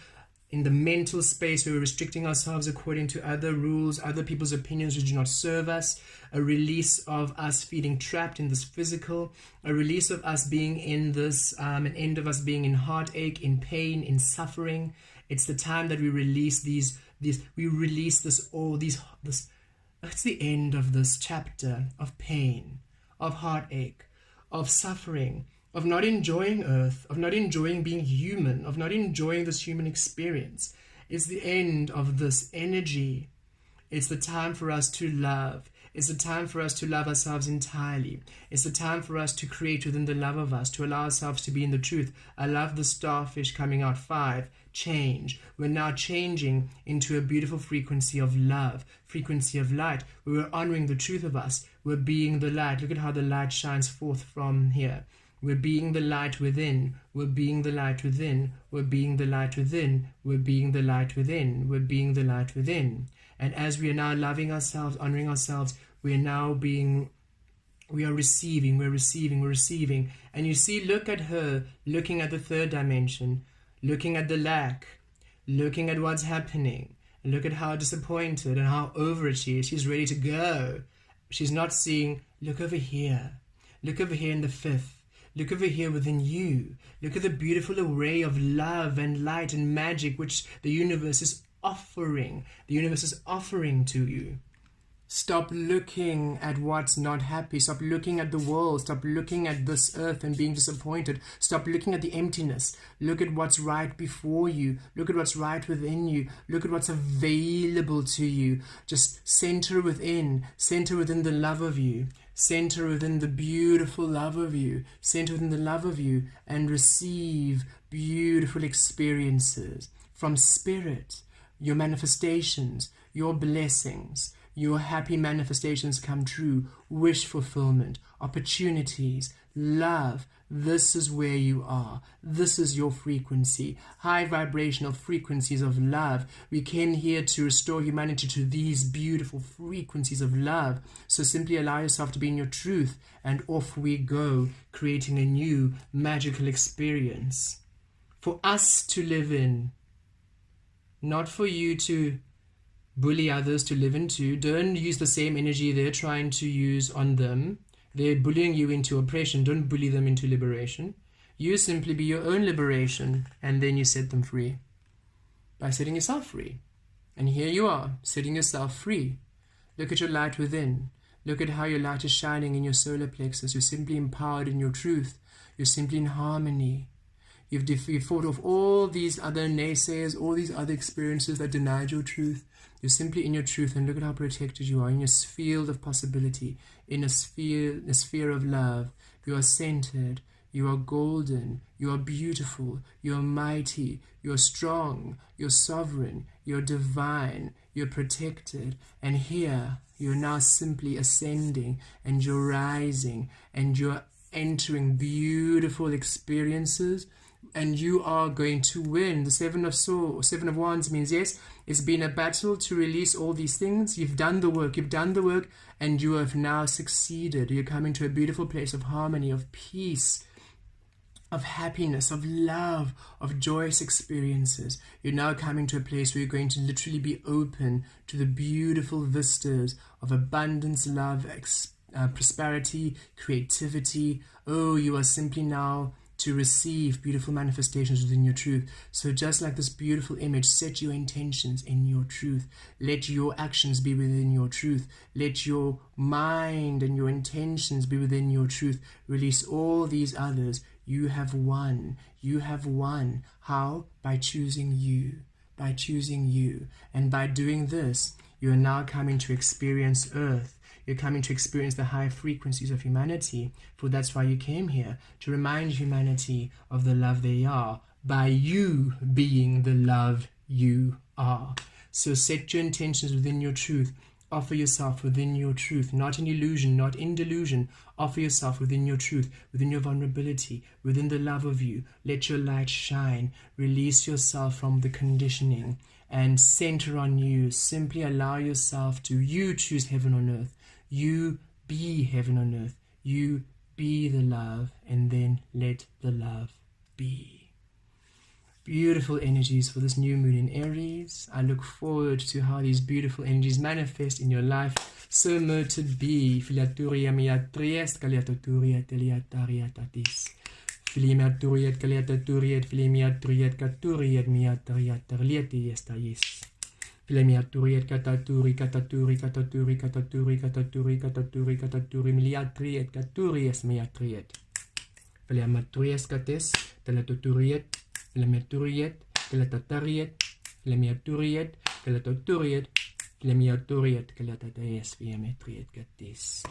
in the mental space where we're restricting ourselves according to other rules, other people's opinions which do not serve us, a release of us feeling trapped in this physical, a release of us being in this, an end of us being in heartache, in pain, in suffering. It's the time that we release this, that's the end of this chapter of pain, of heartache, of suffering, of not enjoying earth, of not enjoying being human, of not enjoying this human experience. It's the end of this energy. It's the time for us to love. It's the time for us to love ourselves entirely. It's the time for us to create within the love of us, to allow ourselves to be in the truth. I love the starfish coming out. 5, change. We're now changing into a beautiful frequency of love, frequency of light. We're honoring the truth of us. We're being the light. Look at how the light shines forth from here. We're being the light within. We're being the light within. We're being the light within. We're being the light within. We're being the light within. And as we are now loving ourselves, honoring ourselves, we are receiving, we're receiving. And you see, look at her, looking at the 3rd dimension, looking at the lack, looking at what's happening. And look at how disappointed and how over it she is. She's ready to go. She's not seeing, look over here. Look over here in the 5th. Look over here within you. Look at the beautiful array of love and light and magic which the universe is offering. The universe is offering to you. Stop looking at what's not happy. Stop looking at the world. Stop looking at this earth and being disappointed. Stop looking at the emptiness. Look at what's right before you. Look at what's right within you. Look at what's available to you. Just center within. Center within the love of you. Center within the beautiful love of you. Center within the love of you and receive beautiful experiences from Spirit. Your manifestations, your blessings, your happy manifestations come true, wish fulfillment, opportunities, love. This is where you are. This is your frequency, high vibrational frequencies of love. We came here to restore humanity to these beautiful frequencies of love. So simply allow yourself to be in your truth, and off we go, creating a new magical experience for us to live in, not for you to bully others to live into. Don't use the same energy they're trying to use on them. They're bullying you into oppression. Don't bully them into liberation. You simply be your own liberation, and then you set them free by setting yourself free. And here you are, setting yourself free. Look at your light within. Look at how your light is shining in your solar plexus. You're simply empowered in your truth. You're simply in harmony. You've fought off all these other naysayers, all these other experiences that denied your truth. You're simply in your truth, and look at how protected you are in your field of possibility, in a sphere of love. You are centered, you are golden, you are beautiful, you are mighty, you are strong, you're sovereign, you're divine, you're protected. And here, you're now simply ascending, and you're rising, and you're entering beautiful experiences. And you are going to win. The Seven of Wands means, yes, it's been a battle to release all these things. You've done the work, and you have now succeeded. You're coming to a beautiful place of harmony, of peace, of happiness, of love, of joyous experiences. You're now coming to a place where you're going to literally be open to the beautiful vistas of abundance, love, prosperity, creativity. Oh, you are simply now to receive beautiful manifestations within your truth. So just like this beautiful image, set your intentions in your truth. Let your actions be within your truth. Let your mind and your intentions be within your truth. Release all these others. You have won. You have won. How? By choosing you. By choosing you. And by doing this, you are now coming to experience Earth. You're coming to experience the high frequencies of humanity, for that's why you came here, to remind humanity of the love they are, by you being the love you are. So set your intentions within your truth. Offer yourself within your truth, not in illusion, not in delusion. Offer yourself within your truth, within your vulnerability, within the love of you. Let your light shine. Release yourself from the conditioning and center on you. Simply allow yourself to, you choose heaven on earth. You be heaven on earth. You be the love, and then let the love be. Beautiful energies for this new moon in Aries. I look forward to how these beautiful energies manifest in your life. So mote be. Filiaturia mia triest, kaliataturia teliatariatatis. Filiaturiet kaliaturiet, filimiaturiet katuriet miatariat terlieti estais. Filemiaturiet kataturi kataturi kataturi kataturi kataturi kataturi kataturi miliatriet katuries miatriet. Filemiaturies kates, telatuturiet, filemiaturiet, telatatariet, filemiaturiet, telatuturiet, filemiaturiet, kalatataes filemiatriet katis.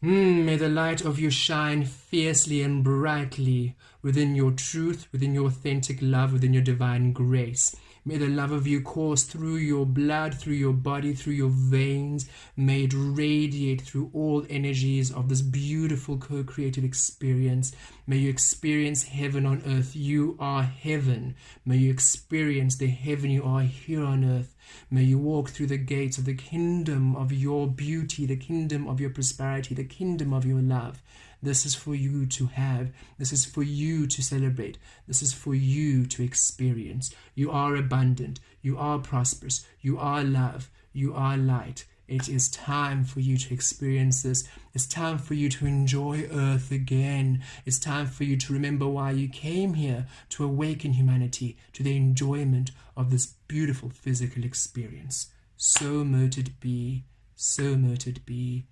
May the light of you shine fiercely and brightly within your truth, within your authentic love, within your divine grace. May the love of you course through your blood, through your body, through your veins. May it radiate through all energies of this beautiful co-creative experience. May you experience heaven on earth. You are heaven. May you experience the heaven you are here on earth. May you walk through the gates of the kingdom of your beauty, the kingdom of your prosperity, the kingdom of your love. This is for you to have. This is for you to celebrate. This is for you to experience. You are abundant. You are prosperous. You are love. You are light. It is time for you to experience this. It's time for you to enjoy earth again. It's time for you to remember why you came here, to awaken humanity to the enjoyment of this beautiful physical experience. So mote it be. so mote it be,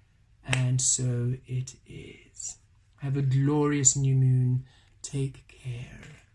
and so it is. Have a glorious new moon. Take care.